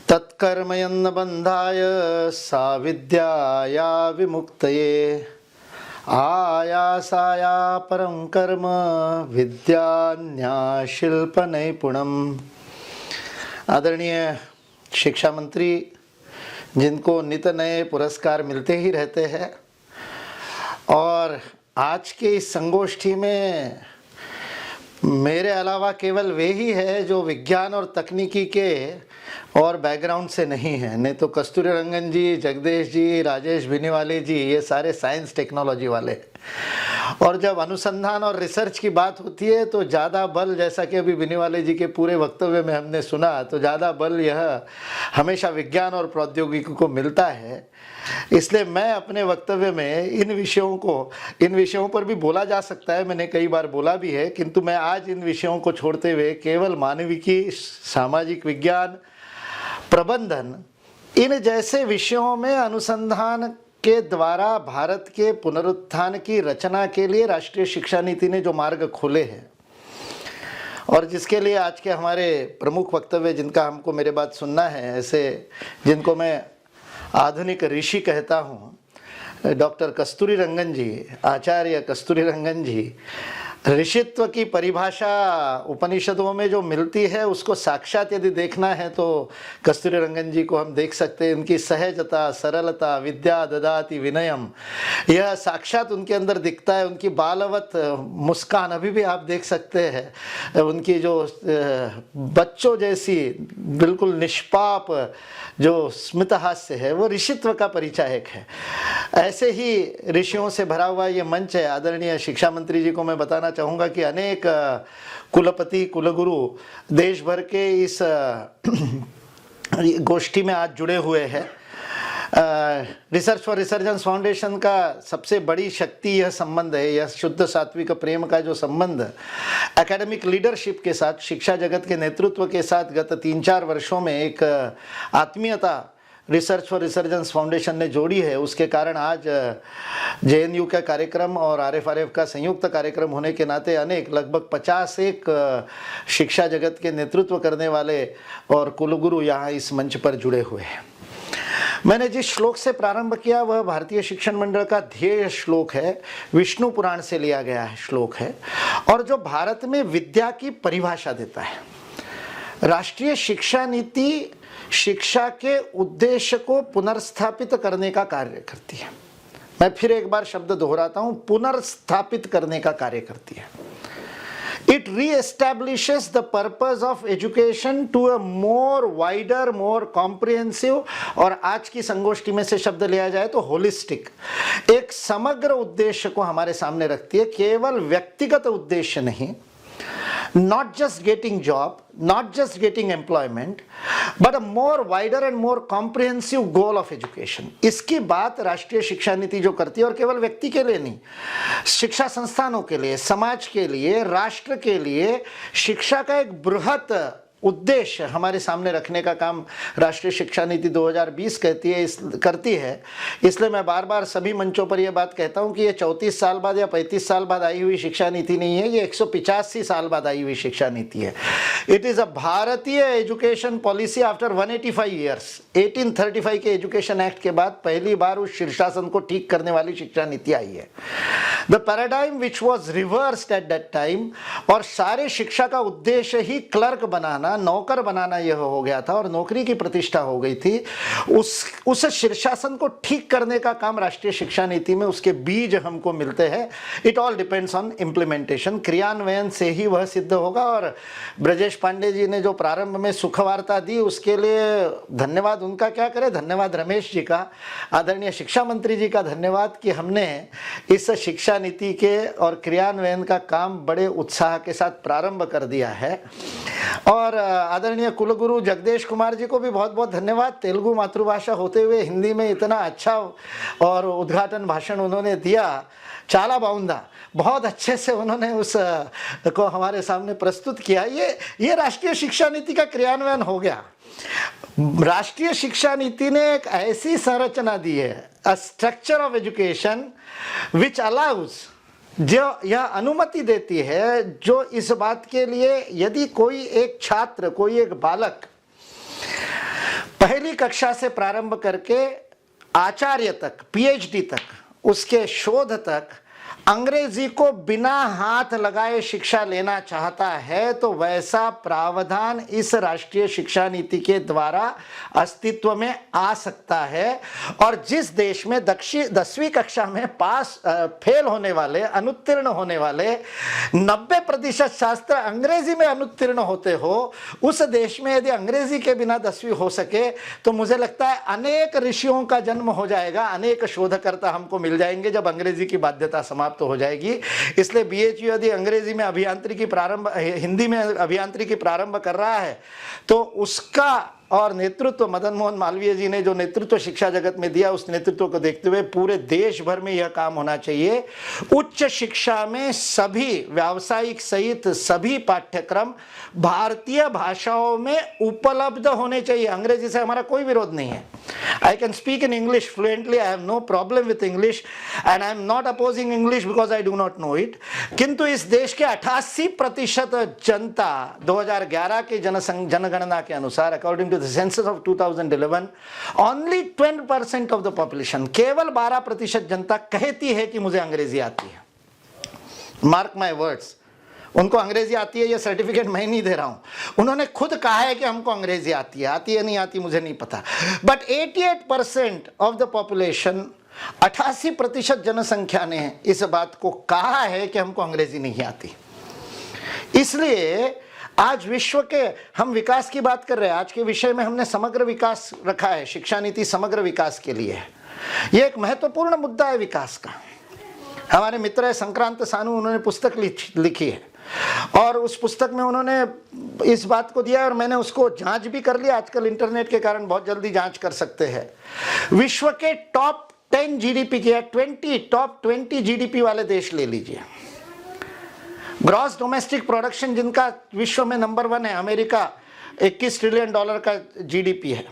तत्कर्मयन्न बंधाय सा विद्याया विमुक्तये आयासाया परम कर्म विद्या शिल्प नैपुणम। आदरणीय शिक्षा मंत्री, जिनको नित नए पुरस्कार मिलते ही रहते हैं, और आज के इस संगोष्ठी में मेरे अलावा केवल वे ही है जो विज्ञान और तकनीकी के और बैकग्राउंड से नहीं है। नहीं तो कस्तूरी रंगन जी, जगदेश जी, राजेश भिनीवाले जी, ये सारे साइंस टेक्नोलॉजी वाले। और जब अनुसंधान और रिसर्च की बात होती है तो ज़्यादा बल, जैसा कि अभी भिनीवाले जी के पूरे वक्तव्य में हमने सुना, तो ज़्यादा बल यह हमेशा विज्ञान और प्रौद्योगिकी को मिलता है। इसलिए मैं अपने वक्तव्य में इन विषयों पर भी बोला जा सकता है, मैंने कई बार बोला भी है, किंतु मैं आज इन विषयों को छोड़ते हुए केवल मानविकी, सामाजिक विज्ञान, प्रबंधन, इन जैसे विषयों में अनुसंधान के द्वारा भारत के पुनरुत्थान की रचना के लिए राष्ट्रीय शिक्षा नीति ने जो मार्ग खोले हैं, और जिसके लिए आज के हमारे प्रमुख वक्तव्य, जिनका हमको मेरे बात सुनना है, ऐसे जिनको मैं आधुनिक ऋषि कहता हूँ, डॉक्टर कस्तूरी रंगन जी, आचार्य कस्तूरी रंगन जी, ऋषित्व की परिभाषा उपनिषदों में जो मिलती है उसको साक्षात यदि देखना है तो कस्तूरी रंगन जी को हम देख सकते हैं। उनकी सहजता, सरलता, विद्या ददाति विनयम, यह साक्षात उनके अंदर दिखता है। उनकी बालवत मुस्कान अभी भी आप देख सकते हैं। उनकी जो बच्चों जैसी बिल्कुल निष्पाप जो स्मित हास्य है, वो ऋषित्व का परिचायक है। ऐसे ही ऋषियों से भरा हुआ ये मंच है। आदरणीय शिक्षा मंत्री जी को मैं बताना चाहूँगा कि अनेक कुलपति, कुलगुरु देश भर के इस गोष्ठी में आज जुड़े हुए हैं। रिसर्च फॉर रिसर्जेंस फाउंडेशन का सबसे बड़ी शक्ति यह संबंध है, यह शुद्ध सात्विक प्रेम का जो संबंध एकेडमिक लीडरशिप के साथ, शिक्षा जगत के नेतृत्व के साथ गत 3-4 वर्षों में एक आत्मीयता रिसर्च फॉर रिसर्जेंस फाउंडेशन ने जोड़ी है। उसके कारण आज जेएनयू का कार्यक्रम और आरएफआरएफ का संयुक्त कार्यक्रम होने के नाते अनेक लगभग 51 शिक्षा जगत के नेतृत्व करने वाले और कुलगुरु यहाँ इस मंच पर जुड़े हुए हैं। मैंने जिस श्लोक से प्रारंभ किया वह भारतीय शिक्षण मंडल का ध्येय श्लोक है, विष्णु पुराण से लिया गया है श्लोक है, और जो भारत में विद्या की परिभाषा देता है। राष्ट्रीय शिक्षा नीति शिक्षा के उद्देश्य को पुनर्स्थापित करने का कार्य करती है। मैं फिर एक बार शब्द दोहराता हूं, पुनर्स्थापित करने का कार्य करती है। It re-establishes the purpose of education to a more wider, more comprehensive, और आज की संगोष्ठी में से शब्द लिया जाए तो होलिस्टिक, एक समग्र उद्देश्य को हमारे सामने रखती है। केवल व्यक्तिगत उद्देश्य नहीं, not just getting job, not just getting employment, but a more wider and more comprehensive goal of education। इसकी बात राष्ट्रीय शिक्षा नीति जो करती है, और केवल व्यक्ति के लिए नहीं, शिक्षा संस्थानों के लिए, समाज के लिए, राष्ट्र के लिए शिक्षा का एक बृहत उद्देश्य हमारे सामने रखने का काम राष्ट्रीय शिक्षा नीति 2020 करती है। इसलिए मैं बार बार सभी मंचों पर यह बात कहता हूं कि ये 34 साल बाद या 35 साल बाद आई हुई शिक्षा नीति नहीं है, ये 185 साल बाद आई हुई शिक्षा नीति है। इट इज़ अ भारतीय एजुकेशन पॉलिसी आफ्टर 185 ईयर्स। 1835 के एजुकेशन एक्ट के बाद पहली बार उस शीर्षासन को ठीक करने वाली शिक्षा नीति आई है। The paradigm which was reversed at that time, और सारे शिक्षा का उद्देश्य ही क्लर्क बनाना, नौकर बनाना यह हो गया था, और नौकरी की प्रतिष्ठा हो गई थी। उस शीर्षासन को ठीक करने का काम राष्ट्रीय शिक्षा नीति में, उसके बीज हमको मिलते हैं। It all depends on implementation, क्रियान्वयन से ही वह सिद्ध होगा। और ब्रजेश पांडे जी ने जो प्रारंभ में सुखवार्ता दी, उसके लिए धन्यवाद उनका क्या करें, धन्यवाद रमेश जी का, आदरणीय शिक्षा मंत्री जी का धन्यवाद कि हमने इस शिक्षा नीति के और क्रियान्वयन का काम बड़े उत्साह के साथ प्रारंभ कर दिया है। और आदरणीय कुलगुरु जगदेश कुमार जी को भी बहुत बहुत धन्यवाद। तेलुगु मातृभाषा होते हुए हिंदी में इतना अच्छा और उद्घाटन भाषण उन्होंने दिया, चाला बाउंदा, बहुत अच्छे से उन्होंने उस को हमारे सामने प्रस्तुत किया। ये राष्ट्रीय शिक्षा नीति का क्रियान्वयन हो गया। राष्ट्रीय शिक्षा नीति ने एक ऐसी संरचना दी है, a structure of education which allows, जो यह अनुमति देती है, जो इस बात के लिए यदि कोई एक छात्र, कोई एक बालक पहली कक्षा से प्रारंभ करके आचार्य तक, पीएचडी तक, उसके शोध तक अंग्रेजी को बिना हाथ लगाए शिक्षा लेना चाहता है तो वैसा प्रावधान इस राष्ट्रीय शिक्षा नीति के द्वारा अस्तित्व में आ सकता है। और जिस देश में 10वीं कक्षा में फेल होने वाले, अनुत्तीर्ण होने वाले 90% छात्र अंग्रेजी में अनुत्तीर्ण होते हो, उस देश में यदि अंग्रेजी के बिना 10वीं हो सके तो मुझे लगता है अनेक ऋषियों का जन्म हो जाएगा, अनेक शोधकर्ता हमको मिल जाएंगे जब अंग्रेजी की बाध्यता समाप्त तो हो जाएगी। इसलिए बीएचयू यदि अंग्रेजी में अभियांत्रिकी प्रारंभ, हिंदी में अभियांत्रिकी प्रारंभ कर रहा है तो उसका और नेतृत्व मदन मोहन मालवीय जी ने जो नेतृत्व शिक्षा जगत में दिया, उस नेतृत्व को देखते हुए पूरे देश भर में यह काम होना चाहिए। उच्च शिक्षा में सभी व्यावसायिक सहित सभी पाठ्यक्रम भारतीय भाषाओं में उपलब्ध होने चाहिए। अंग्रेजी से हमारा कोई विरोध नहीं है। I can speak in English fluently. I have no problem with English and I am not opposing English because I do not know it. किंतु इस देश के 88% जनता 2011 के जनगणना के अनुसार, according to the census of 2011, only 20% of the population, केवल 12% जनता कहती है कि मुझे अंग्रेजी आती है। Mark my words. उनको अंग्रेजी आती है, ये सर्टिफिकेट मैं नहीं दे रहा हूं, उन्होंने खुद कहा है कि हमको अंग्रेजी आती है नहीं आती मुझे नहीं पता। बट 88% ऑफ द पॉपुलेशन, 88% जनसंख्या ने इस बात को कहा है कि हमको अंग्रेजी नहीं आती। इसलिए आज विश्व के, हम विकास की बात कर रहे हैं, आज के विषय में हमने समग्र विकास रखा है, शिक्षा नीति समग्र विकास के लिए है। यह एक महत्वपूर्ण मुद्दा है विकास का। हमारे मित्र है संक्रांत सानू, उन्होंने पुस्तक लिखी है और उस पुस्तक में उन्होंने इस बात को दिया और मैंने उसको जांच भी कर लिया। आजकल इंटरनेट के कारण बहुत जल्दी जांच कर सकते हैं। विश्व के टॉप 10 जीडीपी के, 20 जीडीपी वाले देश ले लीजिए। ग्रॉस डोमेस्टिक प्रोडक्शन जिनका विश्व में नंबर 1 है, अमेरिका 21 ट्रिलियन डॉलर का जीडीपी है,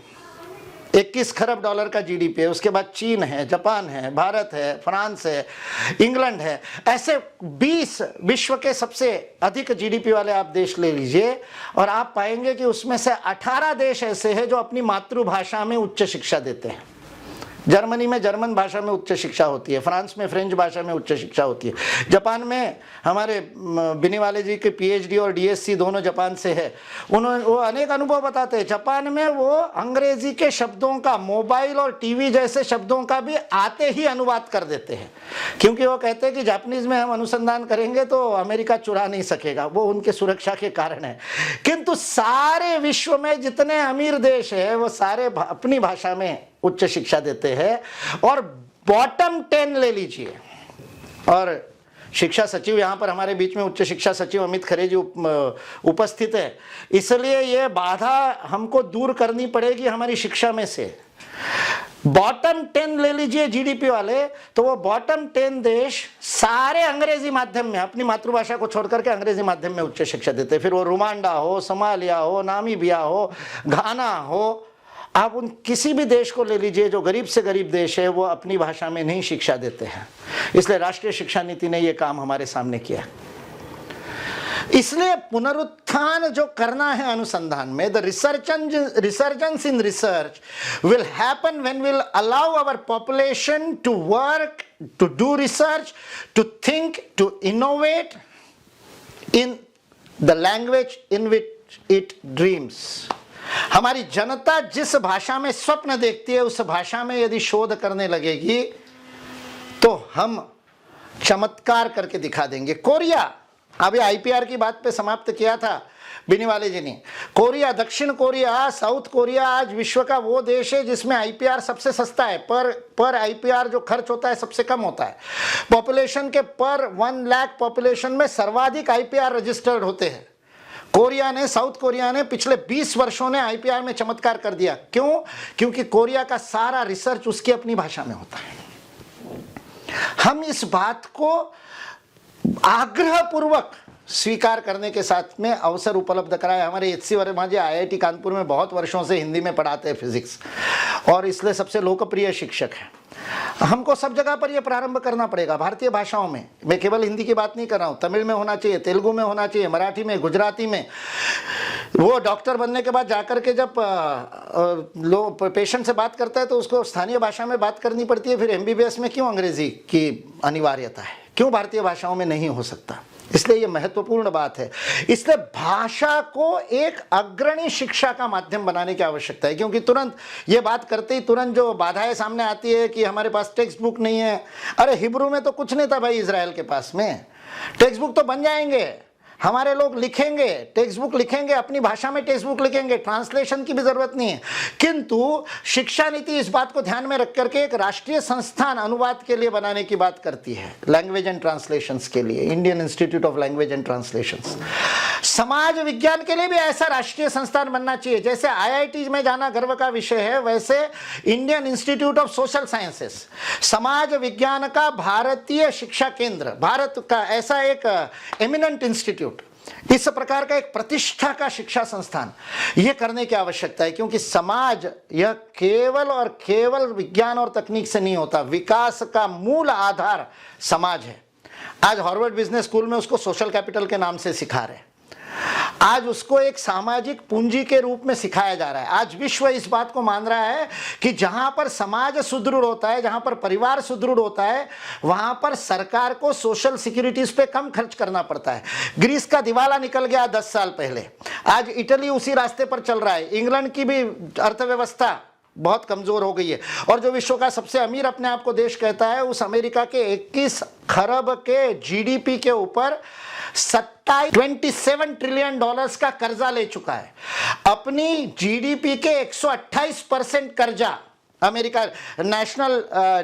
21 खरब डॉलर का जीडीपी है। उसके बाद चीन है, जापान है, भारत है, फ्रांस है, इंग्लैंड है। ऐसे 20 विश्व के सबसे अधिक जीडीपी वाले आप देश ले लीजिए और आप पाएंगे कि उसमें से 18 देश ऐसे हैं जो अपनी मातृभाषा में उच्च शिक्षा देते हैं। जर्मनी में जर्मन भाषा में उच्च शिक्षा होती है, फ्रांस में फ्रेंच भाषा में उच्च शिक्षा होती है, जापान में हमारे बिनीवाले जी के पीएचडी और डीएससी दोनों जापान से है। उन्होंने वो अनेक अनुभव बताते हैं। जापान में वो अंग्रेजी के शब्दों का, मोबाइल और टीवी जैसे शब्दों का भी आते ही अनुवाद कर देते हैं, क्योंकि वो कहते हैं कि जापानीज में हम अनुसंधान करेंगे तो अमेरिका चुरा नहीं सकेगा, वो उनके सुरक्षा के कारण है। किंतु सारे विश्व में जितने अमीर देश है वो सारे अपनी भाषा में उच्च शिक्षा देते हैं। और बॉटम 10 ले लीजिए, और शिक्षा सचिव यहां पर हमारे बीच में उच्च शिक्षा सचिव अमित खरे जी उपस्थित है, इसलिए ये बाधा हमको दूर करनी पड़ेगी हमारी शिक्षा में से। बॉटम 10 ले लीजिए जीडीपी वाले, तो वो बॉटम 10 देश सारे अंग्रेजी माध्यम में, अपनी मातृभाषा को छोड़कर के अंग्रेजी माध्यम में उच्च शिक्षा देते हैं। फिर वो रुवांडा हो, सोमालिया हो, नामीबिया हो, घाना हो, आप उन किसी भी देश को ले लीजिए जो गरीब से गरीब देश है, वो अपनी भाषा में नहीं शिक्षा देते हैं। इसलिए राष्ट्रीय शिक्षा नीति ने ये काम हमारे सामने किया। इसलिए पुनरुत्थान जो करना है अनुसंधान में, the resurgence in research will happen when will allow our population to work, to do research, to think, to innovate in the language in which it dreams. हमारी जनता जिस भाषा में स्वप्न देखती है उस भाषा में यदि शोध करने लगेगी तो हम चमत्कार करके दिखा देंगे। कोरिया, अभी आईपीआर की बात पे समाप्त किया था बिनीवाले जी ने। कोरिया, दक्षिण कोरिया, साउथ कोरिया आज विश्व का वो देश है जिसमें आईपीआर सबसे सस्ता है। पर आईपीआर जो खर्च होता है सबसे कम होता है। पॉपुलेशन के पर 1 लाख पॉपुलेशन में सर्वाधिक आईपीआर रजिस्टर्ड होते हैं। कोरिया ने, साउथ कोरिया ने पिछले 20 वर्षों ने आईपीआर में चमत्कार कर दिया। क्यों? क्योंकि कोरिया का सारा रिसर्च उसकी अपनी भाषा में होता है। हम इस बात को आग्रहपूर्वक स्वीकार करने के साथ में अवसर उपलब्ध कराया। हमारे एच.सी. वर्मा जी आईआईटी कानपुर में बहुत वर्षों से हिंदी में पढ़ाते हैं फिजिक्स, और इसलिए सबसे लोकप्रिय शिक्षक हैं। हमको सब जगह पर यह प्रारंभ करना पड़ेगा, भारतीय भाषाओं में। मैं केवल हिंदी की बात नहीं कर रहा हूँ, तमिल में होना चाहिए, तेलुगु में होना चाहिए, मराठी में, गुजराती में। वो डॉक्टर बनने के बाद जाकर के जब लोग पेशेंट से बात करता है तो उसको स्थानीय भाषा में बात करनी पड़ती है। फिर एमबीबीएस में क्यों अंग्रेजी की अनिवार्यता है, क्यों भारतीय भाषाओं में नहीं हो सकता? इसलिए ये महत्वपूर्ण बात है। इसलिए भाषा को एक अग्रणी शिक्षा का माध्यम बनाने की आवश्यकता है, क्योंकि तुरंत ये बात करते ही तुरंत जो बाधाएं सामने आती है कि हमारे पास टेक्स्ट बुक नहीं है। अरे हिब्रू में तो कुछ नहीं था भाई इजराइल के पास में, टेक्स्ट बुक तो बन जाएंगे, हमारे लोग लिखेंगे, टेक्स्ट बुक लिखेंगे, अपनी भाषा में टेक्स्ट बुक लिखेंगे, ट्रांसलेशन की भी जरूरत नहीं है। किंतु शिक्षा नीति इस बात को ध्यान में रख करके एक राष्ट्रीय संस्थान अनुवाद के लिए बनाने की बात करती है, लैंग्वेज एंड ट्रांसलेशंस के लिए, Indian institute of language and translations. समाज विज्ञान के लिए भी ऐसा राष्ट्रीय संस्थान बनना चाहिए। जैसे आईआईटी में जाना गर्व का विषय है, वैसे Indian institute of social sciences, समाज विज्ञान का भारतीय शिक्षा केंद्र, भारत का ऐसा एक एमिनेंट इंस्टीट्यूट, इस प्रकार का एक प्रतिष्ठा का शिक्षा संस्थान, यह करने की आवश्यकता है। क्योंकि समाज यह केवल और केवल विज्ञान और तकनीक से नहीं होता, विकास का मूल आधार समाज है। आज हार्वर्ड बिजनेस स्कूल में उसको सोशल कैपिटल के नाम से सिखा रहे हैं, आज उसको एक सामाजिक पूंजी के रूप में सिखाया जा रहा है। आज विश्व इस बात को मान रहा है कि जहां पर समाज सुदृढ़ होता है, जहां पर परिवार सुदृढ़ होता है, वहां पर सरकार को सोशल सिक्योरिटीज पे कम खर्च करना पड़ता है। ग्रीस का दिवाला निकल गया 10 साल पहले, आज इटली उसी रास्ते पर चल रहा है। इंग्लैंड की भी अर्थव्यवस्था बहुत कमजोर हो गई है, और जो विश्व का सबसे अमीर अपने आप को देश कहता है, उस अमेरिका के 21 खरब के जीडीपी के ऊपर 27 ट्रिलियन डॉलर्स का कर्जा ले चुका है। अपनी जीडीपी के 128% कर्जा अमेरिका, नेशनल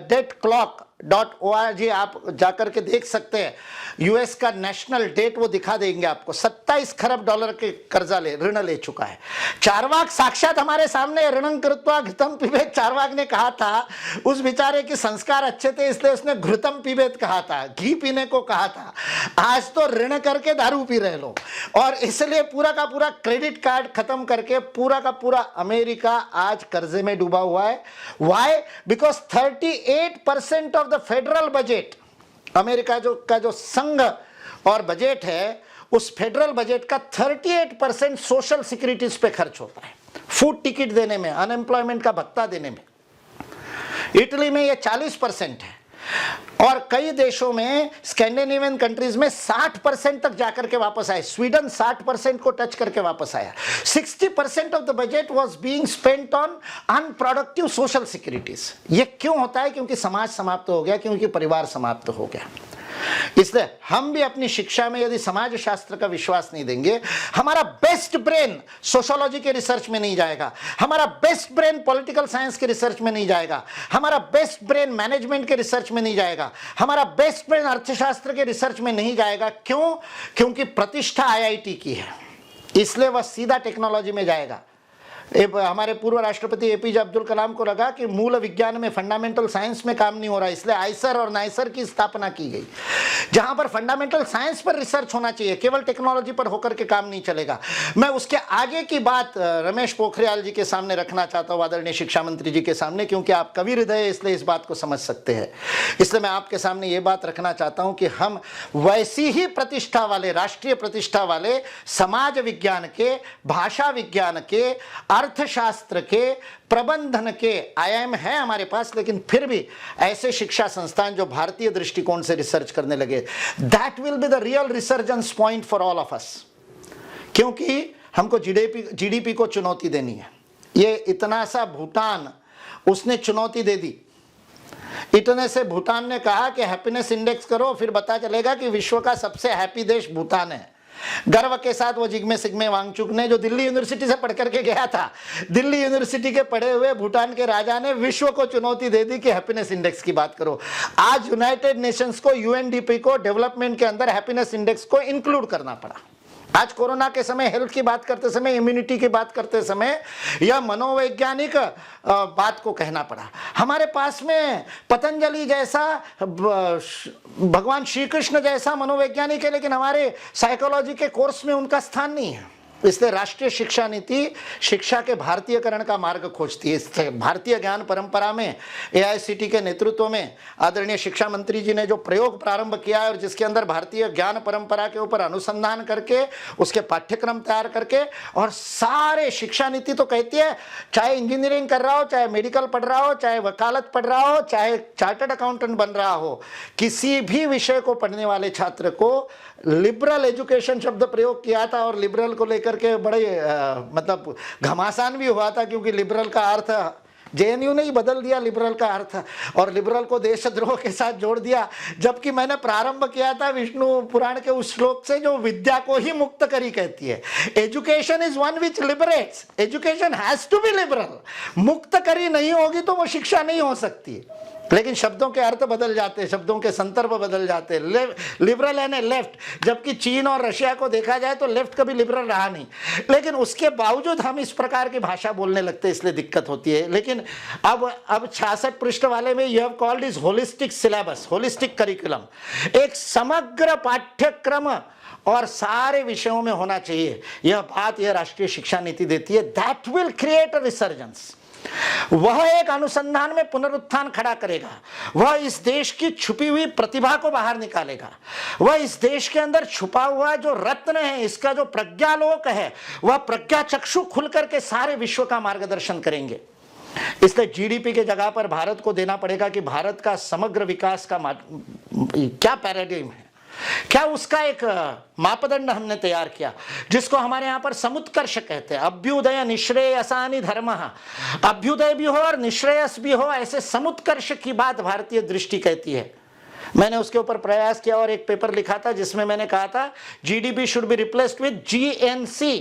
डेट क्लॉक.org आप जाकर के देख सकते हैं, यूएस का नेशनल डेट वो दिखा देंगे आपको, 27 खरब डॉलर के कर्जा ऋण ले चुका है। चारवाक साक्षात हमारे सामने, ऋणं कृत्वा घृतम पिबेत, चारवाक ने कहा था, उस बेचारे के संस्कार अच्छे थे इसलिए उसने घृतम पिबेत कहा था, घी पीने को कहा था। आज तो ऋण करके दारू पी रहे लोग, और इसलिए पूरा का पूरा क्रेडिट कार्ड खत्म करके पूरा का पूरा अमेरिका आज कर्जे में डूबा हुआ है। Why? Because 38% of the federal budget, America का जो संघ और बजट है, उस फेडरल बजट का 38% सोशल सिक्योरिटीज पे खर्च होता है, फूड टिकट देने में, अनएम्प्लॉयमेंट का भत्ता देने में। इटली में यह 40% है, और कई देशों में, स्कैंडिनेवियन कंट्रीज में 60% तक जाकर के वापस आए। स्वीडन 60% को टच करके वापस आया। 60% of the budget was being spent on unproductive social securities. ये क्यों होता है? क्योंकि समाज समाप्त हो गया, क्योंकि परिवार समाप्त हो गया। इसलिए हम भी अपनी शिक्षा में यदि समाज शास्त्र का विश्वास नहीं देंगे, हमारा बेस्ट ब्रेन सोशियोलॉजी के रिसर्च में नहीं जाएगा, हमारा बेस्ट ब्रेन पॉलिटिकल साइंस के रिसर्च में नहीं जाएगा, हमारा बेस्ट ब्रेन मैनेजमेंट के रिसर्च में नहीं जाएगा, हमारा बेस्ट ब्रेन अर्थशास्त्र के रिसर्च में नहीं जाएगा। क्यों? क्योंकि प्रतिष्ठा आईआईटी की है, इसलिए वह सीधा टेक्नोलॉजी में जाएगा। हमारे पूर्व राष्ट्रपति एपीजे अब्दुल कलाम को लगा कि मूल विज्ञान में, फंडामेंटल साइंस में काम नहीं हो रहा, इसलिए आइसर और नाइसर की स्थापना की गई, जहां पर फंडामेंटल साइंस पर रिसर्च होना चाहिए, केवल टेक्नोलॉजी पर होकर के काम नहीं चलेगा। मैं उसके आगे की बात रमेश पोखरियाल जी के सामने रखना चाहता हूं, आदरणीय शिक्षा मंत्री जी के सामने, क्योंकि आप कवि हृदय है, इसलिए इस बात को समझ सकते हैं। इसलिए मैं आपके सामने ये बात रखना चाहता हूं कि हम वैसी ही प्रतिष्ठा वाले, राष्ट्रीय प्रतिष्ठा वाले समाज विज्ञान के, भाषा विज्ञान के, अर्थशास्त्र के, प्रबंधन के आयाम है हमारे पास, लेकिन फिर भी ऐसे शिक्षा संस्थान जो भारतीय दृष्टिकोण से रिसर्च करने लगे, that will be the real resurgence point for all of us. क्योंकि हमको जीडीपी को चुनौती देनी है। ये इतना सा भूटान, उसने चुनौती दे दी। इतने से भूटान ने कहा कि हैप्पीनेस इंडेक्स करो, फिर पता चलेगा कि विश्व का सबसे हैप्पी देश भूटान है। गर्व के साथ वो जिग्मे सिग्मे वांगचुक ने, जो दिल्ली यूनिवर्सिटी से पढ़ करके गया था, दिल्ली यूनिवर्सिटी के पढ़े हुए भूटान के राजा ने विश्व को चुनौती दे दी कि हैप्पीनेस इंडेक्स की बात करो। आज यूनाइटेड नेशंस को, यूएनडीपी को डेवलपमेंट के अंदर हैप्पीनेस इंडेक्स को इंक्लूड करना पड़ा। आज कोरोना के समय हेल्थ की बात करते समय, इम्यूनिटी की बात करते समय, यह मनोवैज्ञानिक बात को कहना पड़ा। हमारे पास में पतंजलि जैसा, भगवान श्री कृष्ण जैसा मनोवैज्ञानिक है, लेकिन हमारे साइकोलॉजी के कोर्स में उनका स्थान नहीं है। इसलिए राष्ट्रीय शिक्षा नीति शिक्षा के भारतीयकरण का मार्ग खोजती है। इस भारतीय ज्ञान परंपरा में एआईसीटी के नेतृत्व में आदरणीय शिक्षा मंत्री जी ने जो प्रयोग प्रारंभ किया है और जिसके अंदर भारतीय ज्ञान परंपरा के ऊपर अनुसंधान करके उसके पाठ्यक्रम तैयार करके और सारे शिक्षा नीति तो कहती है चाहे इंजीनियरिंग कर रहा हो, चाहे मेडिकल पढ़ रहा हो, चाहे वकालत पढ़ रहा हो, चाहे चार्टर्ड अकाउंटेंट बन रहा हो, किसी भी विषय को पढ़ने वाले छात्र को लिबरल एजुकेशन शब्द प्रयोग किया था। और लिबरल को लेकर के बड़े मतलब घमासान भी हुआ था, क्योंकि लिबरल का अर्थ जेएनयू ने ही बदल दिया लिबरल का अर्थ, और लिबरल को देशद्रोह के साथ जोड़ दिया। जबकि मैंने प्रारंभ किया था विष्णु पुराण के उस श्लोक से जो विद्या को ही मुक्त करी कहती है। Education is one which liberates, education has to be liberal. मुक्त करी नहीं होगी तो वो शिक्षा नहीं हो सकती। लेकिन शब्दों के अर्थ बदल जाते हैं, शब्दों के संदर्भ बदल जाते हैं। लिबरल यानी लेफ्ट, जबकि चीन और रशिया को देखा जाए तो लेफ्ट कभी लिबरल रहा नहीं, लेकिन उसके बावजूद हम इस प्रकार की भाषा बोलने लगते हैं, इसलिए दिक्कत होती है। लेकिन अब 66 पृष्ठ वाले में you have called is holistic syllabus, holistic curriculum, एक समग्र पाठ्यक्रम और सारे विषयों में होना चाहिए। यह बात यह राष्ट्रीय शिक्षा नीति देती है। That will create a resurgence. वह एक अनुसंधान में पुनरुत्थान खड़ा करेगा, वह इस देश की छुपी हुई प्रतिभा को बाहर निकालेगा, वह इस देश के अंदर छुपा हुआ जो रत्न है, इसका जो प्रज्ञालोक है, वह प्रज्ञा चक्षु खुल करके सारे विश्व का मार्गदर्शन करेंगे। इसलिए जीडीपी के जगह पर भारत को देना पड़ेगा कि भारत का समग्र विकास का क्या पैराडिग्म है, क्या उसका एक मापदंड हमने तैयार किया, जिसको हमारे यहां पर समुत्कर्ष कहते हैं। अभ्युदय निश्रेयसानि धर्मः, अभ्युदय भी हो और निश्रेयस भी हो, ऐसे समुत्कर्ष की बात भारतीय दृष्टि कहती है। मैंने उसके ऊपर प्रयास किया और एक पेपर लिखा था जिसमें मैंने कहा था GDP should be replaced with GNC,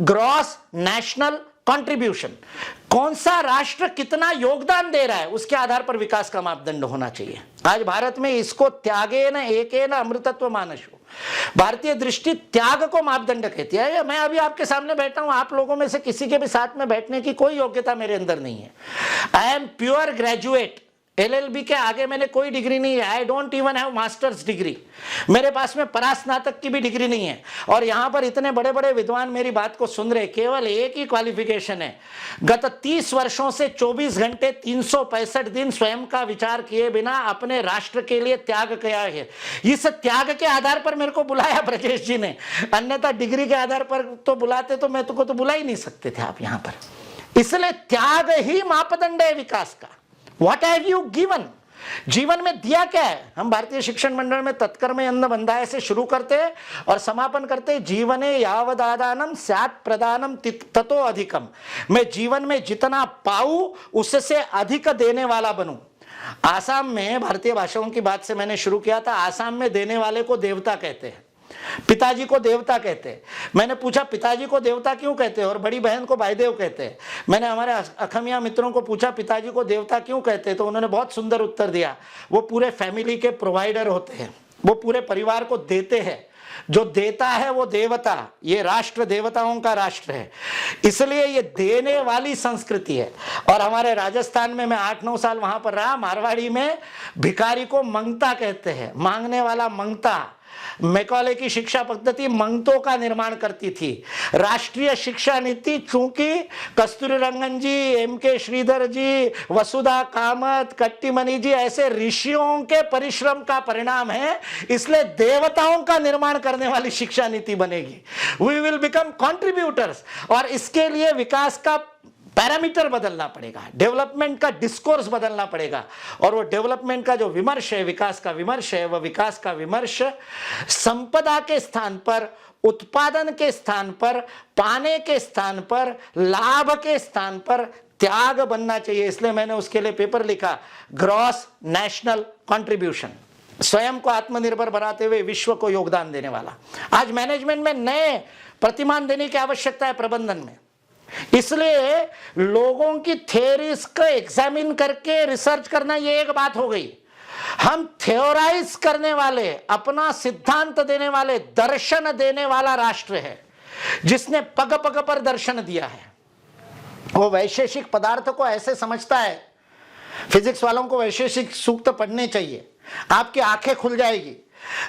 gross national contribution. कौन सा राष्ट्र कितना योगदान दे रहा है उसके आधार पर विकास का मापदंड होना चाहिए। आज भारत में इसको त्यागे न एके न अमृतत्व मानसो, भारतीय दृष्टि त्याग को मापदंड कहती है। मैं अभी आपके सामने बैठा हूं, आप लोगों में से किसी के भी साथ में बैठने की कोई योग्यता मेरे अंदर नहीं है। I am pure graduate, LLB के आगे मैंने कोई डिग्री नहीं है। I don't even have masters degree, मेरे पास में परास्नातक की भी डिग्री नहीं है। और यहाँ पर इतने बड़े बड़े विद्वान मेरी बात को सुन रहे, केवल एक ही क्वालिफिकेशन है, गत 30 वर्षों से 24 घंटे 365 दिन स्वयं का विचार किए बिना अपने राष्ट्र के लिए त्याग किया है। इस त्याग के आधार पर मेरे को बुलाया ब्रजेश जी ने, अन्यथा डिग्री के आधार पर तो बुलाते तो मैं तुमको तो बुला ही नहीं सकते थे आप यहाँ पर। इसलिए त्याग ही मापदंड है विकास का। What have you given? जीवन में दिया क्या है। हम भारतीय शिक्षण मंडल में तत्कर्मे अन्न बंधाय से शुरू करते हैं और समापन करते हैं जीवने यावदादानम स्यात् प्रदानम ततो अधिकम। मैं जीवन में जितना पाऊं उससे अधिक देने वाला बनूं। आसाम में, भारतीय भाषाओं की बात से मैंने शुरू किया था, आसाम में देने वाले को देवता कहते हैं, पिताजी को देवता कहते हैं। मैंने पूछा पिताजी को देवता क्यों कहते हैं और बड़ी बहन को भाईदेव कहते हैं। मैंने हमारे अखमिया मित्रों को पूछा पिताजी को देवता क्यों कहते हैं, तो उन्होंने बहुत सुंदर उत्तर दिया। वो पूरे फैमिली के प्रोवाइडर होते हैं, वो पूरे परिवार को देते हैं। जो देता है वो देवता, ये राष्ट्र देवताओं का राष्ट्र है, इसलिए ये देने वाली संस्कृति है। और हमारे राजस्थान में मैं 8-9 साल वहां पर रहा, मारवाड़ी में भिखारी को मंगता कहते हैं, मांगने वाला मंगता। मैकॉले की शिक्षा पद्धति मंगतों का निर्माण करती थी। राष्ट्रीय शिक्षा नीति चूंकि कस्तूरी रंगन जी, एम.के. श्रीधर जी, वसुधा कामत, कट्टीमणि जी ऐसे ऋषियों के परिश्रम का परिणाम है, इसलिए देवताओं का निर्माण करने वाली शिक्षा नीति बनेगी। We will become contributors. और इसके लिए विकास का पैरामीटर बदलना पड़ेगा, डेवलपमेंट का डिस्कोर्स बदलना पड़ेगा। और वो डेवलपमेंट का जो विमर्श है, विकास का विमर्श है, वह विकास का विमर्श संपदा के स्थान पर, उत्पादन के स्थान पर, पाने के स्थान पर, लाभ के स्थान पर त्याग बनना चाहिए। इसलिए मैंने उसके लिए पेपर लिखा, ग्रॉस नेशनल कंट्रीब्यूशन, स्वयं को आत्मनिर्भर बनाते हुए विश्व को योगदान देने वाला। आज मैनेजमेंट में नए प्रतिमान देने की आवश्यकता है, प्रबंधन में। इसलिए लोगों की थ्योरीज को एग्जामिन करके रिसर्च करना ये एक बात हो गई। हम थ्योराइज करने वाले, अपना सिद्धांत देने वाले, दर्शन देने वाला राष्ट्र है, जिसने पग पग पर दर्शन दिया है। वो वैशेषिक पदार्थ को ऐसे समझता है, फिजिक्स वालों को वैशेषिक सूक्त पढ़ने चाहिए, आपकी आंखें खुल जाएगी।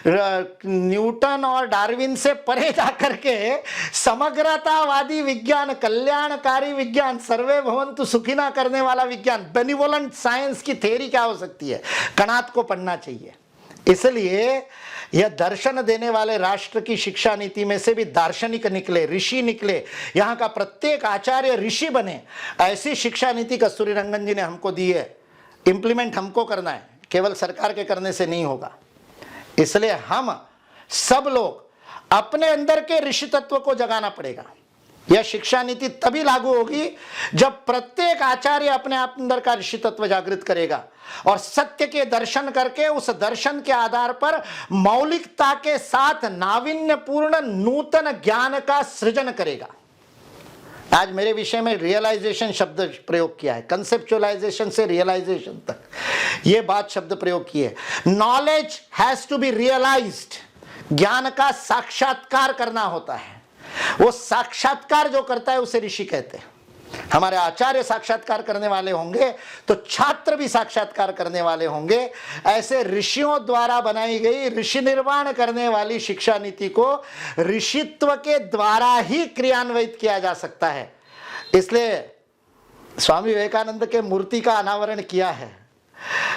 न्यूटन और डार्विन से परे जाकर के समग्रतावादी विज्ञान, कल्याणकारी विज्ञान, सर्वे भवन्तु सुखिना करने वाला विज्ञान, बेनिवोलेंट साइंस की थ्योरी क्या हो सकती है, कणाद को पढ़ना चाहिए। इसलिए यह दर्शन देने वाले राष्ट्र की शिक्षा नीति में से भी दार्शनिक निकले, ऋषि निकले, यहाँ का प्रत्येक आचार्य ऋषि बने, ऐसी शिक्षा नीति कस्तूरी रंगन जी ने हमको दी है। इंप्लीमेंट हमको करना है, केवल सरकार के करने से नहीं होगा। इसलिए हम सब लोग अपने अंदर के ऋषि तत्व को जगाना पड़ेगा। यह शिक्षा नीति तभी लागू होगी जब प्रत्येक आचार्य अपने आप अंदर का ऋषि तत्व जागृत करेगा और सत्य के दर्शन करके उस दर्शन के आधार पर मौलिकता के साथ नाविन्यपूर्ण नूतन ज्ञान का सृजन करेगा। आज मेरे विषय में रियलाइजेशन शब्द प्रयोग किया है, कंसेप्चुअलाइजेशन से रियलाइजेशन तक ये बात शब्द प्रयोग की है। Knowledge has to be realised, ज्ञान का साक्षात्कार करना होता है। वो साक्षात्कार जो करता है उसे ऋषि कहते हैं। हमारे आचार्य साक्षात्कार करने वाले होंगे तो छात्र भी साक्षात्कार करने वाले होंगे। ऐसे ऋषियों द्वारा बनाई गई ऋषि निर्माण करने वाली शिक्षा नीति को ऋषित्व के द्वारा ही क्रियान्वित किया जा सकता है। इसलिए स्वामी विवेकानंद के मूर्ति का अनावरण किया है।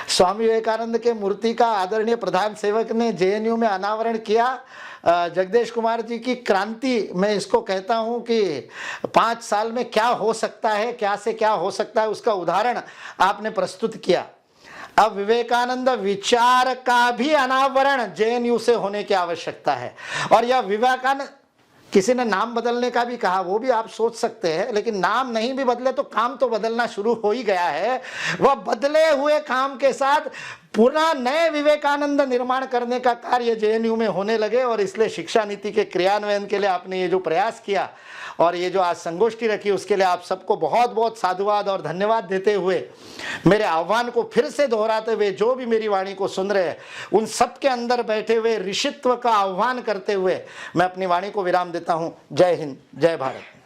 स्वामी विवेकानंद के मूर्ति का आदरणीय प्रधान सेवक ने जेएनयू में अनावरण किया। जगदेश कुमार जी की क्रांति, मैं इसको कहता हूं कि 5 साल में क्या हो सकता है, क्या से क्या हो सकता है, उसका उदाहरण आपने प्रस्तुत किया। अब विवेकानंद विचार का भी अनावरण जेएनयू से होने की आवश्यकता है। और यह विवेकानंद, किसी ने नाम बदलने का भी कहा, वो भी आप सोच सकते हैं, लेकिन नाम नहीं भी बदले तो काम तो बदलना शुरू हो ही गया है। वह बदले हुए काम के साथ पुनः नए विवेकानंद निर्माण करने का कार्य जेएनयू में होने लगे। और इसलिए शिक्षा नीति के क्रियान्वयन के लिए आपने ये जो प्रयास किया और ये जो आज संगोष्ठी रखी, उसके लिए आप सबको बहुत बहुत साधुवाद और धन्यवाद देते हुए, मेरे आह्वान को फिर से दोहराते हुए, जो भी मेरी वाणी को सुन रहे हैं उन सब के अंदर बैठे हुए ऋषित्व का आह्वान करते हुए मैं अपनी वाणी को विराम देता हूँ। जय हिंद, जय भारत।